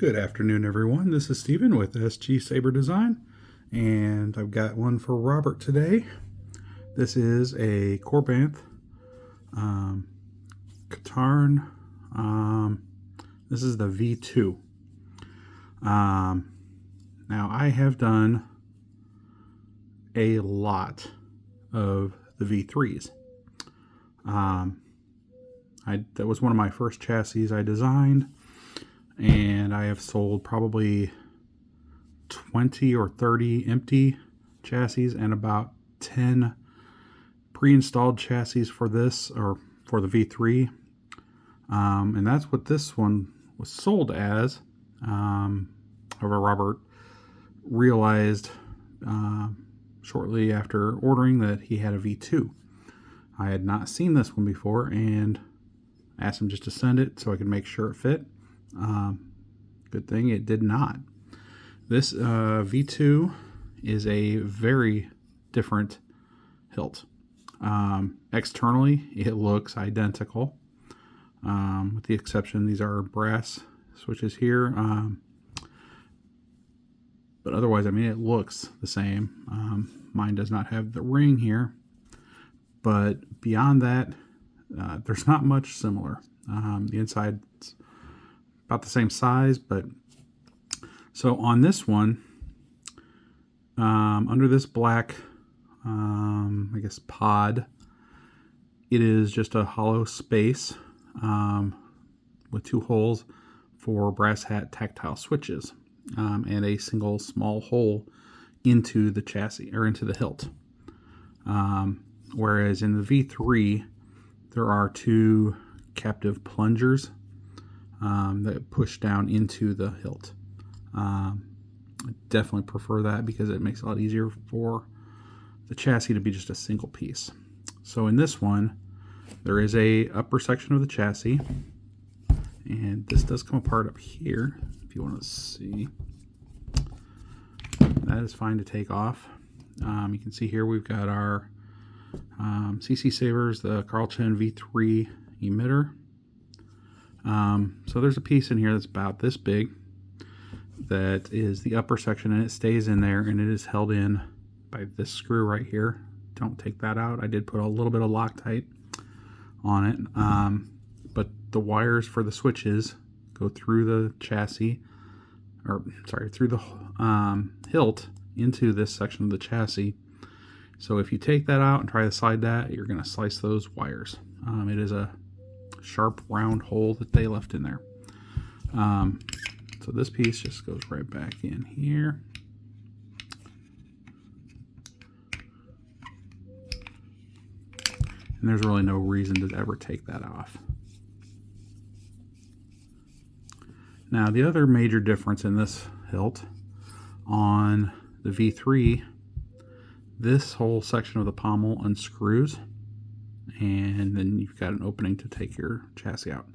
Good afternoon, everyone. This is Stephen with SG Saber Design, and I've got one for Robert today. This is a Korbanth Katarn. This is the V2. Now, I have done a lot of the V3s. That was one of my first chassis I designed. And I have sold probably 20 or 30 empty chassis and about 10 pre-installed chassis for this, or for the V3. And that's what this one was sold as. However, Robert realized shortly after ordering that he had a V2. I had not seen this one before and asked him just to send it so I could make sure it fit. Good thing it did not. This V2 is a very different hilt. Externally, it looks identical, with the exception these are brass switches here. But otherwise, I mean, it looks the same. Mine does not have the ring here, but beyond that, there's not much similar. The inside about the same size, but so on this one, under this black, I guess pod, it is just a hollow space with two holes for brass hat tactile switches, and a single small hole into the chassis, or into the hilt. Whereas in the V3, there are two captive plungers that push down into the hilt. I definitely prefer that because it makes it a lot easier for the chassis to be just a single piece. So in this one, there is a upper section of the chassis, and this does come apart up here if you want to see. That is fine to take off. You can see here we've got our CC Sabers, the Korbanth V2 emitter. So there's a piece in here that's about this big that is the upper section, and it stays in there, and it is held in by this screw right here. Don't take that out. I did put a little bit of Loctite on it, but the wires for the switches go through the chassis, or sorry, through the hilt into this section of the chassis. So if you take that out and try to slide that, you're going to slice those wires. It is a sharp round hole that they left in there. So this piece just goes right back in here. And there's really no reason to ever take that off. Now, the other major difference in this hilt on the V3, this whole section of the pommel unscrews, and then you've got an opening to take your chassis out.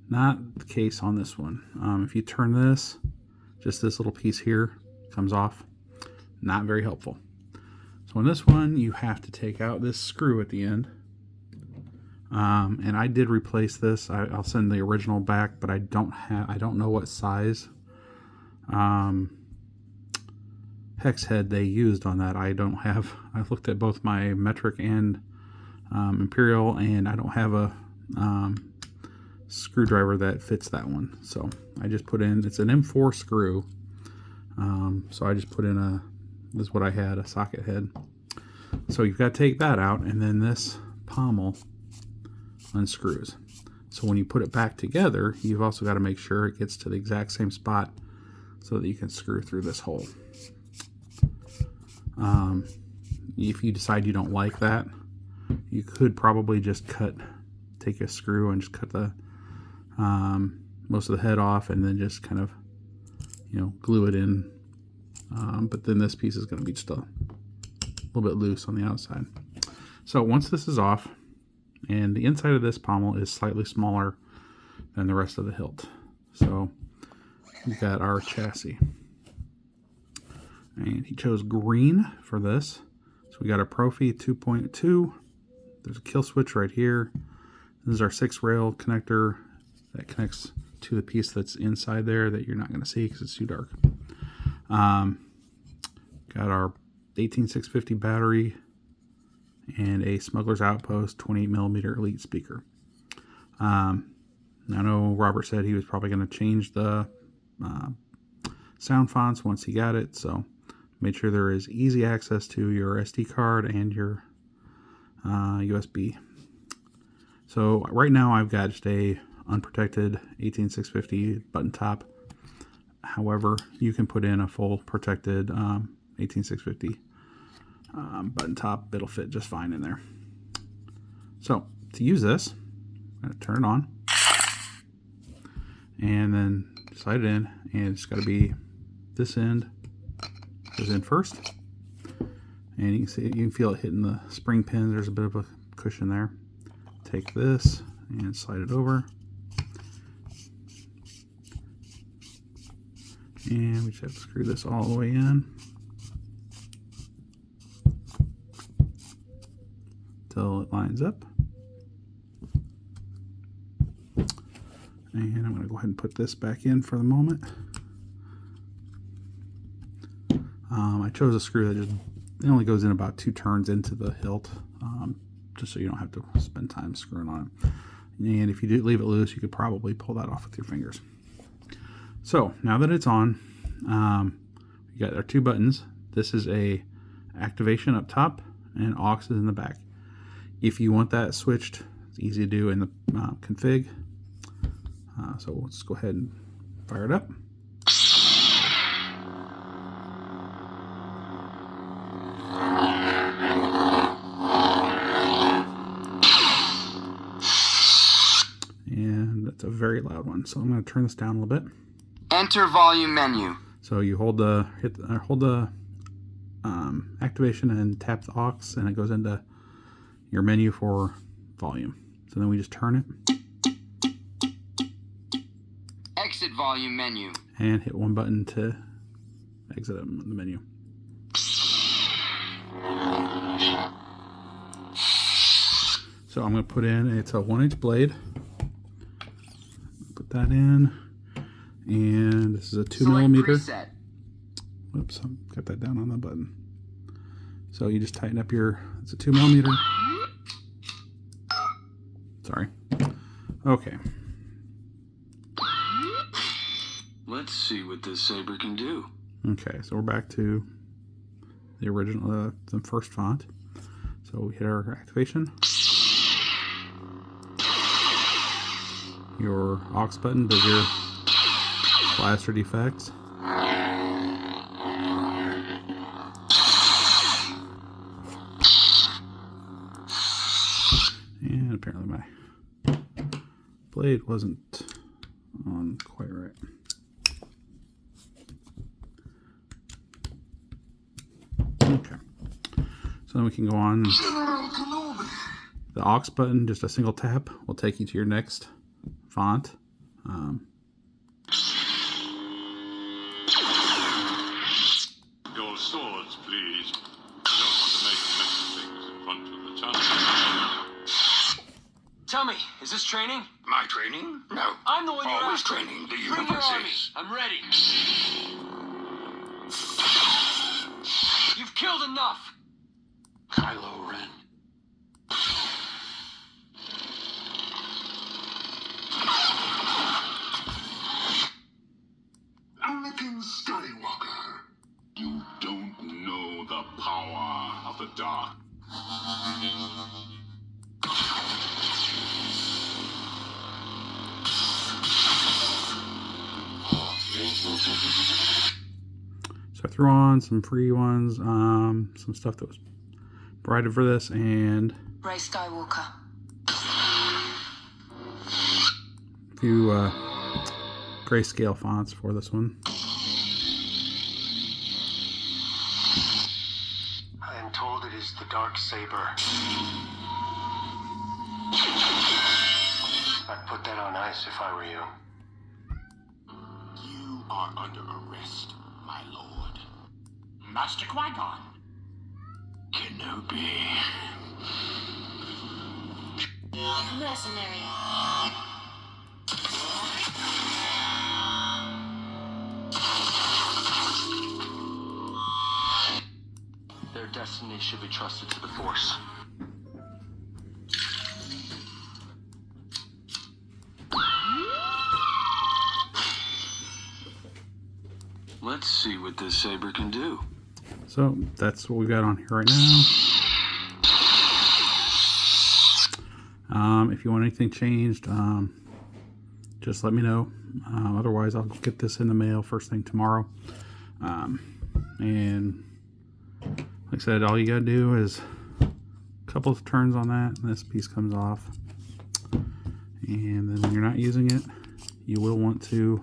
Not the case on this one. If you turn this, just this little piece here comes off. Not very helpful. So on this one, you have to take out this screw at the end. And I did replace this. I'll send the original back, but I don't know what size hex head they used on that. I looked at both my metric and Imperial, and I don't have a screwdriver that fits that one. So I just put in, it's an M4 screw. So I just put in this is what I had, a socket head. So you've got to take that out, and then this pommel unscrews. So when you put it back together, you've also got to make sure it gets to the exact same spot so that you can screw through this hole. If you decide you don't like that, you could probably just take a screw and just cut the most of the head off, and then just kind of, glue it in. But then this piece is going to be just a little bit loose on the outside. So once this is off, and the inside of this pommel is slightly smaller than the rest of the hilt. So we've got our chassis. And he chose green for this. So we got a Profi 2.2. There's a kill switch right here. This is our 6-rail connector that connects to the piece that's inside there that you're not going to see because it's too dark. Got our 18650 battery and a Smuggler's Outpost 28mm Elite speaker. I know Robert said he was probably going to change the sound fonts once he got it, so made sure there is easy access to your SD card and your USB. So right now I've got just a unprotected 18650 button top. However, you can put in a full protected 18650 button top. It'll fit just fine in there. So to use this, I'm going to turn it on and then slide it in, and it's got to be this end goes in first, and you can see, you can feel it hitting the spring pins. There's a bit of a cushion there. Take this and slide it over, and we just have to screw this all the way in until it lines up. And I'm going to go ahead and put this back in for the moment. I chose a screw that it only goes in about 2 turns into the hilt, just so you don't have to spend time screwing on it. And if you do leave it loose, you could probably pull that off with your fingers. So now that it's on, we got our 2 buttons. This is a activation up top and aux is in the back. If you want that switched, it's easy to do in the config. So let's go ahead and fire it up. And that's a very loud one, so I'm going to turn this down a little bit. Enter volume menu. So you hold the activation and tap the aux, and it goes into your menu for volume. So then we just turn it. Exit volume menu. And hit one button to exit the menu. So I'm going to put in, it's a 1-inch blade. Put that in. And this is a 2mm. Whoops, I got that down on the button. So you just tighten up it's a 2mm. Sorry. Okay. Let's see what this saber can do. Okay, so we're back to the original, the first font. So we hit our activation. Your aux button does your blaster defects. And apparently my blade wasn't on quite right. Okay, so then we can go on. The aux button, just a single tap, will take you to your next font. Your swords, please. I don't want to make a mess of things in front of the tunnel. Tell me, is this training? My training? No. I'm the one you're Always after. training. The Bring your army. universe is. I'm ready. You've killed enough. Kylo Ren. Anakin Skywalker. You don't know the power of the dark. So I threw on some free ones, some stuff that was provided for this, and Rey Skywalker. a few grayscale fonts for this one. I am told it is the dark saber. I'd put that on ice if I were you. You are under arrest, my lord. Master Qui-Gon. Kenobi. Mercenary. destiny should be trusted to the Force. Let's see what this saber can do. So that's what we've got on here right now. If you want anything changed, just let me know. Otherwise, I'll get this in the mail first thing tomorrow. And like I said, all you gotta do is a couple of turns on that, and this piece comes off. And then when you're not using it, you will want to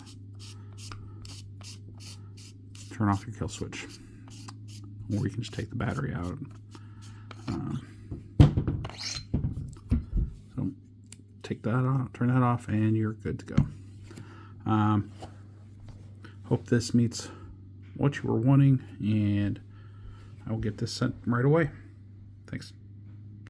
turn off your kill switch, or you can just take the battery out. So take that off, turn that off, and you're good to go. Hope this meets what you were wanting, and I will get this sent right away. Thanks.